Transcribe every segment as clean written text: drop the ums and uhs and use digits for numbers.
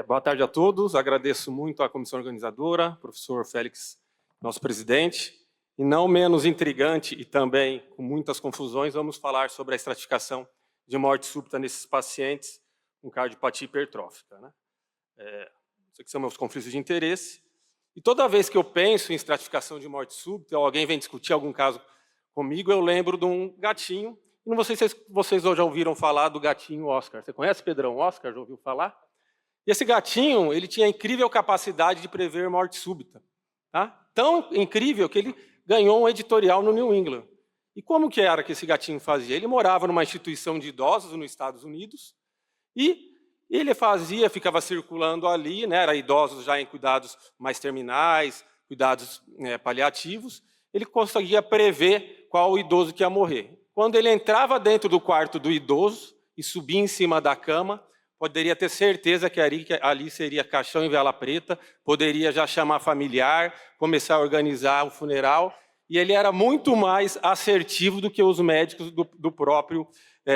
Boa tarde a todos. Agradeço muito à comissão organizadora, professor Félix, nosso presidente. E não menos intrigante e também com muitas confusões, vamos falar sobre a estratificação de morte súbita nesses pacientes com cardiopatia hipertrófica, né? Isso aqui são meus conflitos de interesse. E toda vez que eu penso em estratificação de morte súbita, ou alguém vem discutir algum caso comigo, eu lembro de um gatinho. E não sei se vocês já ouviram falar do gatinho Oscar. Você conhece Pedrão Oscar? Já ouviu falar? E esse gatinho, ele tinha a incrível capacidade de prever morte súbita. Tá? Tão incrível que ele ganhou um editorial no New England. E como que era que esse gatinho fazia? Ele morava numa instituição de idosos nos Estados Unidos e ele ficava circulando ali, né, era idosos já em cuidados mais terminais, cuidados paliativos, ele conseguia prever qual o idoso que ia morrer. Quando ele entrava dentro do quarto do idoso e subia em cima da cama, poderia ter certeza que ali seria caixão em vela preta, poderia já chamar familiar, começar a organizar o funeral, e ele era muito mais assertivo do que os médicos do próprio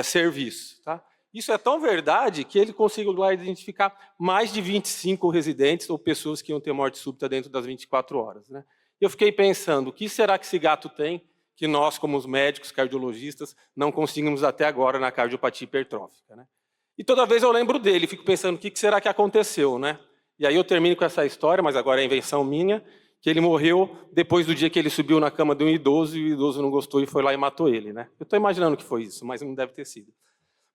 serviço. Tá? Isso é tão verdade que ele conseguiu lá identificar mais de 25 residentes ou pessoas que iam ter morte súbita dentro das 24 horas. Né? Eu fiquei pensando, o que será que esse gato tem que nós, como os médicos cardiologistas, não conseguimos até agora na cardiopatia hipertrófica? Né? E toda vez eu lembro dele, fico pensando, o que será que aconteceu, né? E aí eu termino com essa história, mas agora é invenção minha, que ele morreu depois do dia que ele subiu na cama de um idoso e o idoso não gostou e foi lá e matou ele, né? Eu estou imaginando que foi isso, mas não deve ter sido.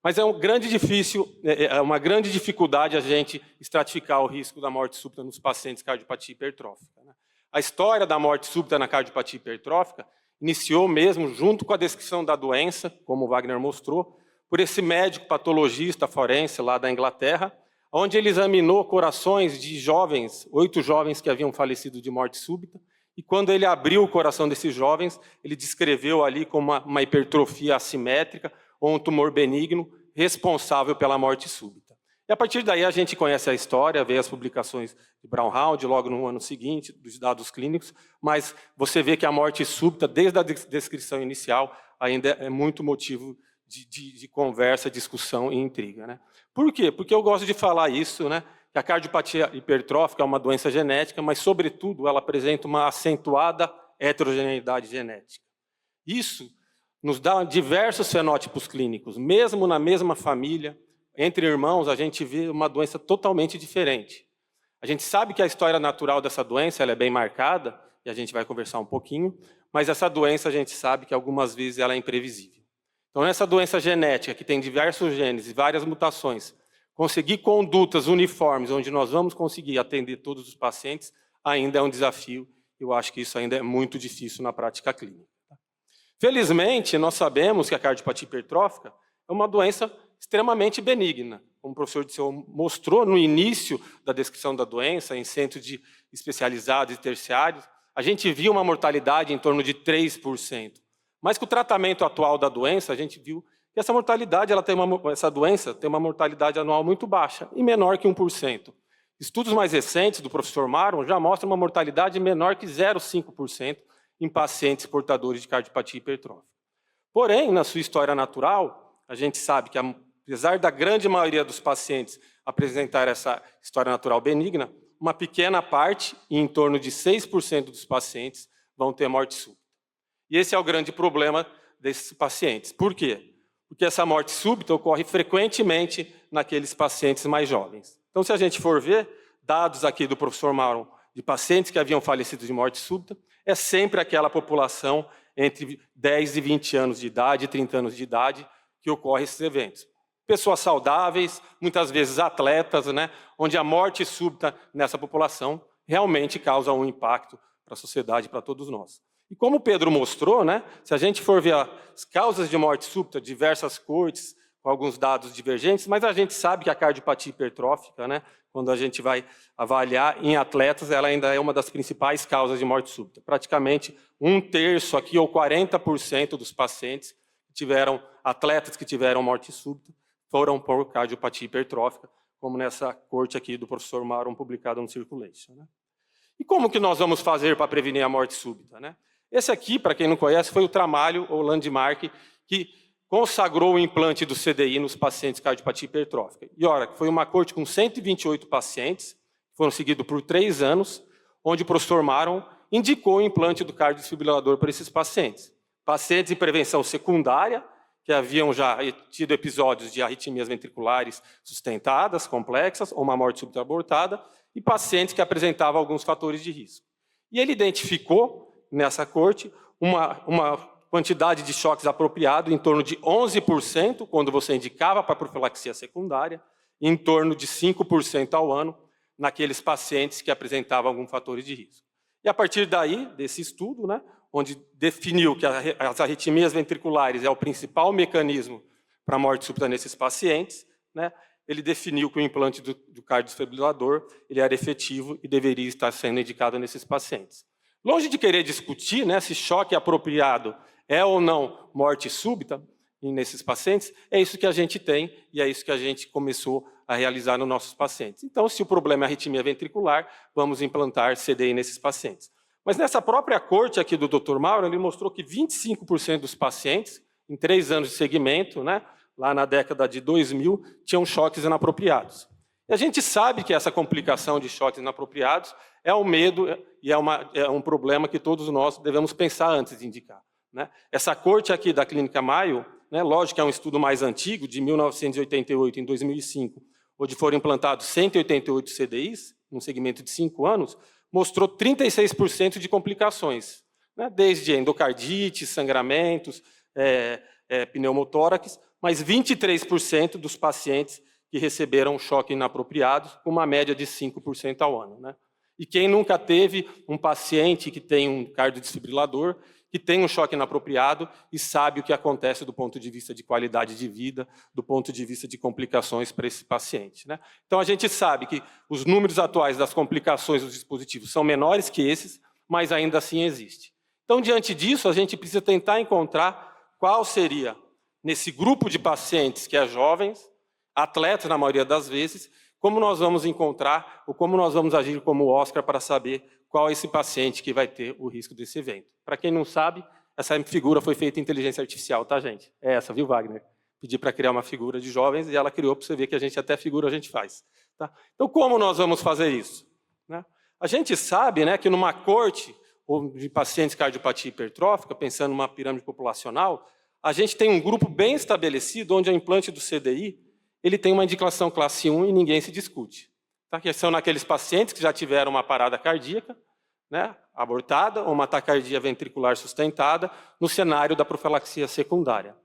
Mas é uma grande dificuldade a gente estratificar o risco da morte súbita nos pacientes cardiopatia hipertrófica. Né? A história da morte súbita na cardiopatia hipertrófica iniciou mesmo junto com a descrição da doença, como o Wagner mostrou, por esse médico patologista forense lá da Inglaterra, onde ele examinou corações de jovens, 8 jovens que haviam falecido de morte súbita, e quando ele abriu o coração desses jovens, ele descreveu ali como uma hipertrofia assimétrica ou um tumor benigno responsável pela morte súbita. E a partir daí a gente conhece a história, vê as publicações de Brownhound logo no ano seguinte, dos dados clínicos, mas você vê que a morte súbita, desde a descrição inicial, ainda é muito motivo de conversa, discussão e intriga. Né? Por quê? Porque eu gosto de falar isso, né? Que a cardiopatia hipertrófica é uma doença genética, mas, sobretudo, ela apresenta uma acentuada heterogeneidade genética. Isso nos dá diversos fenótipos clínicos. Mesmo na mesma família, entre irmãos, a gente vê uma doença totalmente diferente. A gente sabe que a história natural dessa doença ela é bem marcada, e a gente vai conversar um pouquinho, mas essa doença a gente sabe que algumas vezes ela é imprevisível. Então, nessa doença genética, que tem diversos genes e várias mutações, conseguir condutas uniformes, onde nós vamos conseguir atender todos os pacientes, ainda é um desafio. Eu acho que isso ainda é muito difícil na prática clínica. Felizmente, nós sabemos que a cardiopatia hipertrófica é uma doença extremamente benigna. Como o professor Disseu mostrou no início da descrição da doença, em centros especializados e terciários, a gente viu uma mortalidade em torno de 3%. Mas com o tratamento atual da doença, a gente viu que essa mortalidade, essa doença tem uma mortalidade anual muito baixa e menor que 1%. Estudos mais recentes do professor Maron já mostram uma mortalidade menor que 0,5% em pacientes portadores de cardiopatia hipertrófica. Porém, na sua história natural, a gente sabe que, apesar da grande maioria dos pacientes apresentar essa história natural benigna, uma pequena parte, em torno de 6% dos pacientes, vão ter morte súbita. E esse é o grande problema desses pacientes. Por quê? Porque essa morte súbita ocorre frequentemente naqueles pacientes mais jovens. Então, se a gente for ver, dados aqui do professor Maron, de pacientes que haviam falecido de morte súbita, é sempre aquela população entre 10 e 20 anos de idade, 30 anos de idade, que ocorre esses eventos. Pessoas saudáveis, muitas vezes atletas, né, onde a morte súbita nessa população realmente causa um impacto para a sociedade, para todos nós. E como o Pedro mostrou, né, se a gente for ver as causas de morte súbita, diversas cortes, com alguns dados divergentes, mas a gente sabe que a cardiopatia hipertrófica, né, quando a gente vai avaliar em atletas, ela ainda é uma das principais causas de morte súbita. Praticamente 1/3 aqui, ou 40% dos pacientes que tiveram, atletas que tiveram morte súbita, foram por cardiopatia hipertrófica, como nessa corte aqui do professor Maron, publicada no Circulation. Né? E como que nós vamos fazer para prevenir a morte súbita? Né? Esse aqui, para quem não conhece, foi o trabalho, ou landmark, que consagrou o implante do CDI nos pacientes com cardiopatia hipertrófica. E olha, foi uma corte com 128 pacientes, foram seguidos por 3 anos, onde o professor Maron indicou o implante do cardiodesfibrilador para esses pacientes. Pacientes em prevenção secundária, que haviam já tido episódios de arritmias ventriculares sustentadas, complexas, ou uma morte súbita abortada, e pacientes que apresentavam alguns fatores de risco. E ele identificou, nessa corte, uma quantidade de choques apropriado em torno de 11%, quando você indicava para profilaxia secundária, e em torno de 5% ao ano, naqueles pacientes que apresentavam alguns fatores de risco. E a partir daí, desse estudo, né, onde definiu que as arritmias ventriculares é o principal mecanismo para a morte súbita nesses pacientes, né, ele definiu que o implante do cardiodesfibrilador ele era efetivo e deveria estar sendo indicado nesses pacientes. Longe de querer discutir, né, se choque apropriado é ou não morte súbita nesses pacientes, é isso que a gente tem e é isso que a gente começou a realizar nos nossos pacientes. Então, se o problema é arritmia ventricular, vamos implantar CDI nesses pacientes. Mas nessa própria corte aqui do Dr. Mauro, ele mostrou que 25% dos pacientes, em 3 anos de segmento, né, lá na década de 2000, tinham choques inapropriados. E a gente sabe que essa complicação de choques inapropriados é um medo e é um problema que todos nós devemos pensar antes de indicar, né? Essa corte aqui da Clínica Mayo, né, lógico que é um estudo mais antigo, de 1988 em 2005, onde foram implantados 188 CDIs, num segmento de 5 anos, mostrou 36% de complicações, né, desde endocardite, sangramentos, pneumotórax, mas 23% dos pacientes que receberam choque inapropriado, com uma média de 5% ao ano, né? E quem nunca teve um paciente que tem um cardiodesfibrilador, que tem um choque inapropriado e sabe o que acontece do ponto de vista de qualidade de vida, do ponto de vista de complicações para esse paciente, né? Então, a gente sabe que os números atuais das complicações dos dispositivos são menores que esses, mas ainda assim existe. Então, diante disso, a gente precisa tentar encontrar qual seria, nesse grupo de pacientes que é jovens, atletas na maioria das vezes, como nós vamos encontrar ou como nós vamos agir como Oscar para saber qual é esse paciente que vai ter o risco desse evento. Para quem não sabe, essa figura foi feita em inteligência artificial, tá, gente? É essa, viu, Wagner? Pedi para criar uma figura de jovens e ela criou para você ver que a gente até figura a gente faz. Tá? Então, como nós vamos fazer isso? Né? A gente sabe, né, que numa corte de pacientes com cardiopatia hipertrófica, pensando numa pirâmide populacional, a gente tem um grupo bem estabelecido onde o implante do CDI ele tem uma indicação classe 1 e ninguém se discute. Tá? Que são naqueles pacientes que já tiveram uma parada cardíaca, né, abortada, ou uma taquicardia ventricular sustentada, no cenário da profilaxia secundária.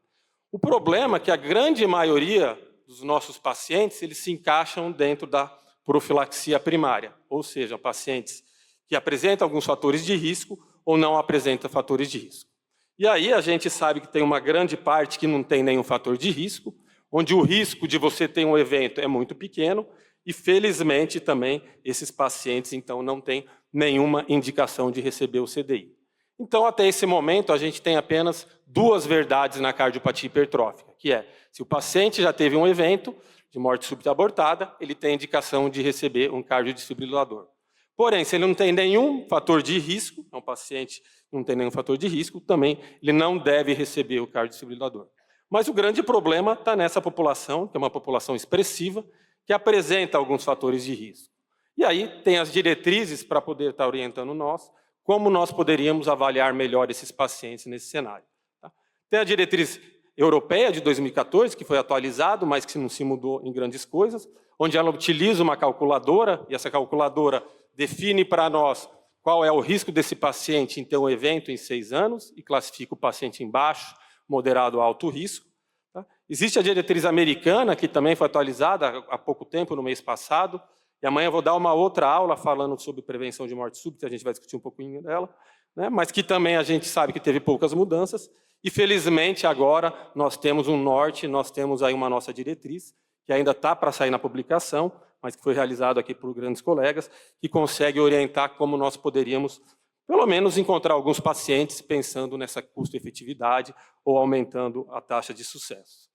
O problema é que a grande maioria dos nossos pacientes eles se encaixam dentro da profilaxia primária, ou seja, pacientes que apresentam alguns fatores de risco ou não apresentam fatores de risco. E aí a gente sabe que tem uma grande parte que não tem nenhum fator de risco, onde o risco de você ter um evento é muito pequeno, e felizmente também esses pacientes então não têm nenhuma indicação de receber o CDI. Então, até esse momento, a gente tem apenas 2 verdades na cardiopatia hipertrófica, que é, se o paciente já teve um evento de morte súbita abortada, ele tem indicação de receber um cardiodesfibrilador. Porém, se ele não tem nenhum fator de risco, é um paciente que não tem nenhum fator de risco, também ele não deve receber o cardiodesfibrilador. Mas o grande problema está nessa população, que é uma população expressiva, que apresenta alguns fatores de risco. E aí tem as diretrizes para poder estar orientando nós, como nós poderíamos avaliar melhor esses pacientes nesse cenário. Tá? Tem a diretriz europeia de 2014, que foi atualizado, mas que não se mudou em grandes coisas, onde ela utiliza uma calculadora, e essa calculadora define para nós qual é o risco desse paciente em ter um evento em 6 anos, e classifica o paciente em baixo, moderado ou alto risco. Tá? Existe a diretriz americana, que também foi atualizada há pouco tempo, no mês passado, e amanhã eu vou dar uma outra aula falando sobre prevenção de morte súbita, a gente vai discutir um pouquinho dela, né? Mas que também a gente sabe que teve poucas mudanças, e felizmente agora nós temos um norte, nós temos aí uma nossa diretriz, que ainda está para sair na publicação, mas que foi realizado aqui por grandes colegas, que consegue orientar como nós poderíamos pelo menos encontrar alguns pacientes pensando nessa custo-efetividade ou aumentando a taxa de sucesso.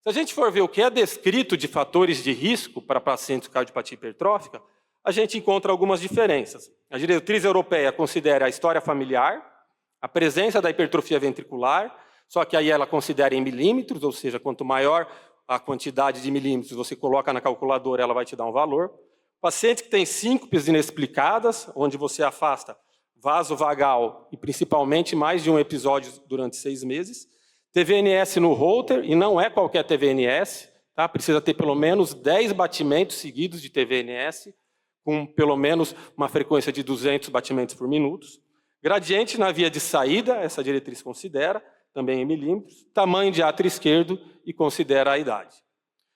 Se a gente for ver o que é descrito de fatores de risco para pacientes com cardiopatia hipertrófica, a gente encontra algumas diferenças. A diretriz europeia considera a história familiar, a presença da hipertrofia ventricular, só que aí ela considera em milímetros, ou seja, quanto maior a quantidade de milímetros você coloca na calculadora, ela vai te dar um valor. Paciente que tem síncopes inexplicadas, onde você afasta vaso vagal e principalmente mais de um episódio durante 6 meses. TVNS no Holter, e não é qualquer TVNS, tá? Precisa ter pelo menos 10 batimentos seguidos de TVNS, com pelo menos uma frequência de 200 batimentos por minuto. Gradiente na via de saída, essa diretriz considera, também em milímetros. Tamanho de átrio esquerdo e considera a idade.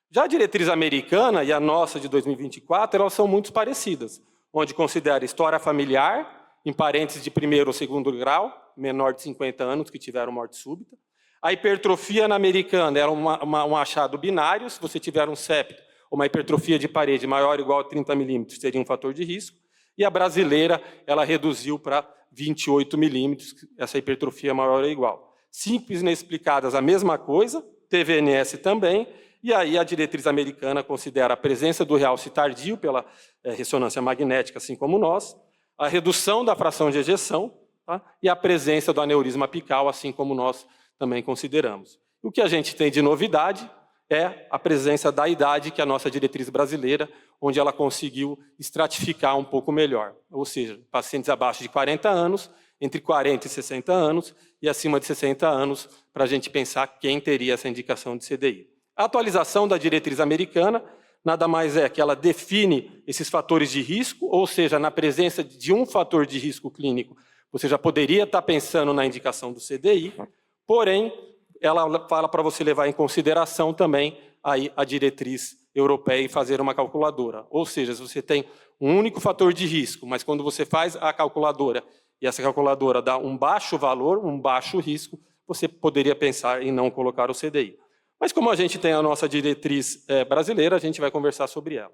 Já a diretriz americana e a nossa de 2024, elas são muito parecidas, onde considera história familiar, em parentes de primeiro ou segundo grau, menor de 50 anos que tiveram morte súbita. A hipertrofia na americana era um achado binário, se você tiver um septo ou uma hipertrofia de parede maior ou igual a 30 milímetros, seria um fator de risco. E a brasileira, ela reduziu para 28 milímetros, essa hipertrofia maior ou igual. Síncopes inexplicadas, a mesma coisa, TVNS também, e aí a diretriz americana considera a presença do realce tardio pela ressonância magnética, assim como nós, a redução da fração de ejeção, tá? E a presença do aneurisma apical, assim como nós também consideramos. O que a gente tem de novidade é a presença da idade, que é a nossa diretriz brasileira, onde ela conseguiu estratificar um pouco melhor. Ou seja, pacientes abaixo de 40 anos, entre 40 e 60 anos, e acima de 60 anos, para a gente pensar quem teria essa indicação de CDI. A atualização da diretriz americana nada mais é que ela define esses fatores de risco, ou seja, na presença de um fator de risco clínico, você já poderia estar pensando na indicação do CDI, porém, ela fala para você levar em consideração também aí a diretriz europeia e fazer uma calculadora. Ou seja, se você tem um único fator de risco, mas quando você faz a calculadora e essa calculadora dá um baixo valor, um baixo risco, você poderia pensar em não colocar o CDI. Mas como a gente tem a nossa diretriz brasileira, a gente vai conversar sobre ela.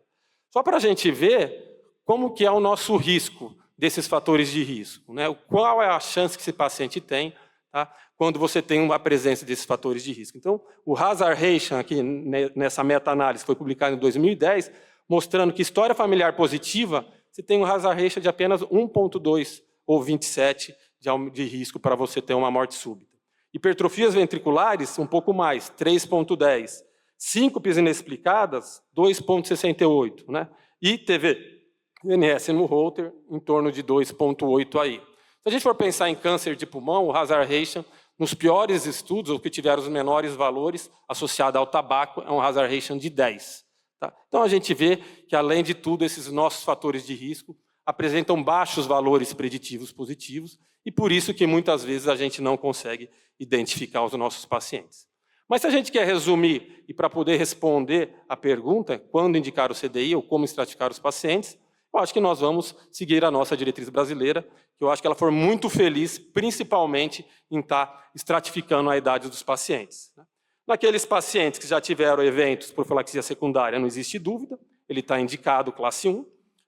Só para a gente ver como que é o nosso risco desses fatores de risco, né? Qual é a chance que esse paciente tem, tá? Quando você tem a presença desses fatores de risco. Então, o hazard ratio, aqui nessa meta-análise, foi publicado em 2010, mostrando que história familiar positiva, você tem um hazard ratio de apenas 1,2 ou 27 de risco para você ter uma morte súbita. Hipertrofias ventriculares, um pouco mais, 3,10. Síncopes inexplicadas, 2,68. Né? E TVNS no Holter, em torno de 2,8 aí. Se a gente for pensar em câncer de pulmão, o hazard ratio, nos piores estudos, ou que tiveram os menores valores, associado ao tabaco, é um hazard ratio de 10. Tá? Então a gente vê que, além de tudo, esses nossos fatores de risco apresentam baixos valores preditivos positivos, e por isso que muitas vezes a gente não consegue identificar os nossos pacientes. Mas se a gente quer resumir, e para poder responder a pergunta, quando indicar o CDI ou como estratificar os pacientes, eu acho que nós vamos seguir a nossa diretriz brasileira, que eu acho que ela foi muito feliz, principalmente em estar estratificando a idade dos pacientes. Naqueles pacientes que já tiveram eventos por profilaxia secundária, não existe dúvida, ele está indicado classe 1.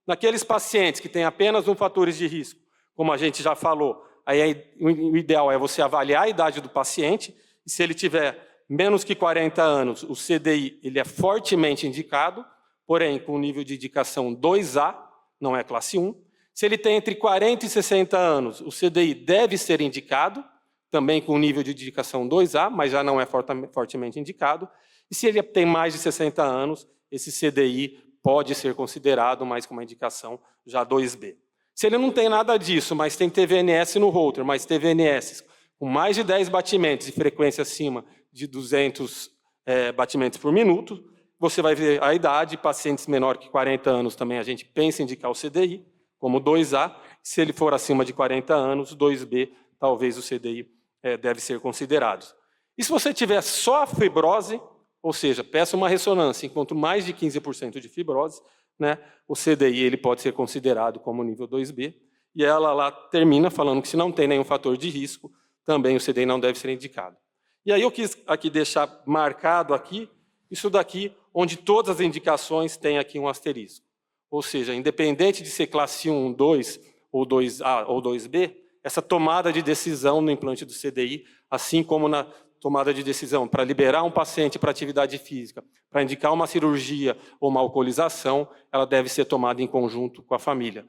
Naqueles pacientes que têm apenas fatores de risco, como a gente já falou, aí o ideal é você avaliar a idade do paciente, e se ele tiver menos que 40 anos, o CDI ele é fortemente indicado, porém com nível de indicação 2A, não é classe 1. Se ele tem entre 40 e 60 anos, o CDI deve ser indicado, também com nível de indicação 2A, mas já não é fortemente indicado. E se ele tem mais de 60 anos, esse CDI pode ser considerado mais com uma indicação já 2B. Se ele não tem nada disso, mas tem TVNS no Holter, mas TVNS com mais de 10 batimentos e frequência acima de 200 batimentos por minuto, você vai ver a idade, pacientes menor que 40 anos também a gente pensa em indicar o CDI, como 2A, se ele for acima de 40 anos, 2B, talvez o CDI deve ser considerado. E se você tiver só a fibrose, ou seja, peça uma ressonância, enquanto mais de 15% de fibrose, né, o CDI ele pode ser considerado como nível 2B, e ela lá termina falando que se não tem nenhum fator de risco, também o CDI não deve ser indicado. E aí eu quis aqui deixar marcado aqui, isso daqui, onde todas as indicações têm aqui um asterisco. Ou seja, independente de ser classe 1, 2 ou 2A ou 2B, essa tomada de decisão no implante do CDI, assim como na tomada de decisão para liberar um paciente para atividade física, para indicar uma cirurgia ou uma alcoolização, ela deve ser tomada em conjunto com a família,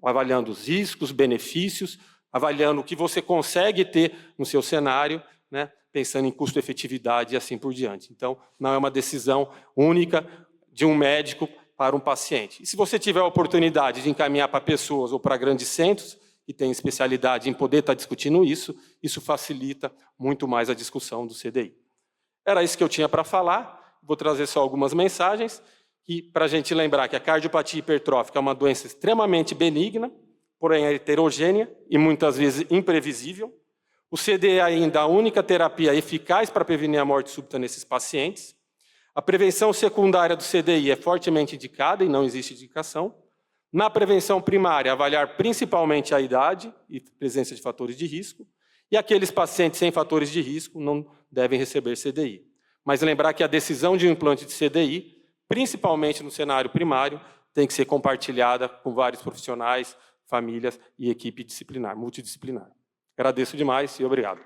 avaliando os riscos, benefícios, avaliando o que você consegue ter no seu cenário, né, pensando em custo-efetividade e assim por diante. Então, não é uma decisão única de um médico para um paciente. E se você tiver a oportunidade de encaminhar para pessoas ou para grandes centros, que têm especialidade em poder estar discutindo isso, isso facilita muito mais a discussão do CDI. Era isso que eu tinha para falar. Vou trazer só algumas mensagens, para a gente lembrar que a cardiopatia hipertrófica é uma doença extremamente benigna, porém é heterogênea e muitas vezes imprevisível. O CDI é ainda a única terapia eficaz para prevenir a morte súbita nesses pacientes. A prevenção secundária do CDI é fortemente indicada e não existe indicação. Na prevenção primária, avaliar principalmente a idade e presença de fatores de risco. E aqueles pacientes sem fatores de risco não devem receber CDI. Mas lembrar que a decisão de um implante de CDI, principalmente no cenário primário, tem que ser compartilhada com vários profissionais, famílias e equipe disciplinar, multidisciplinar. Agradeço demais e obrigado.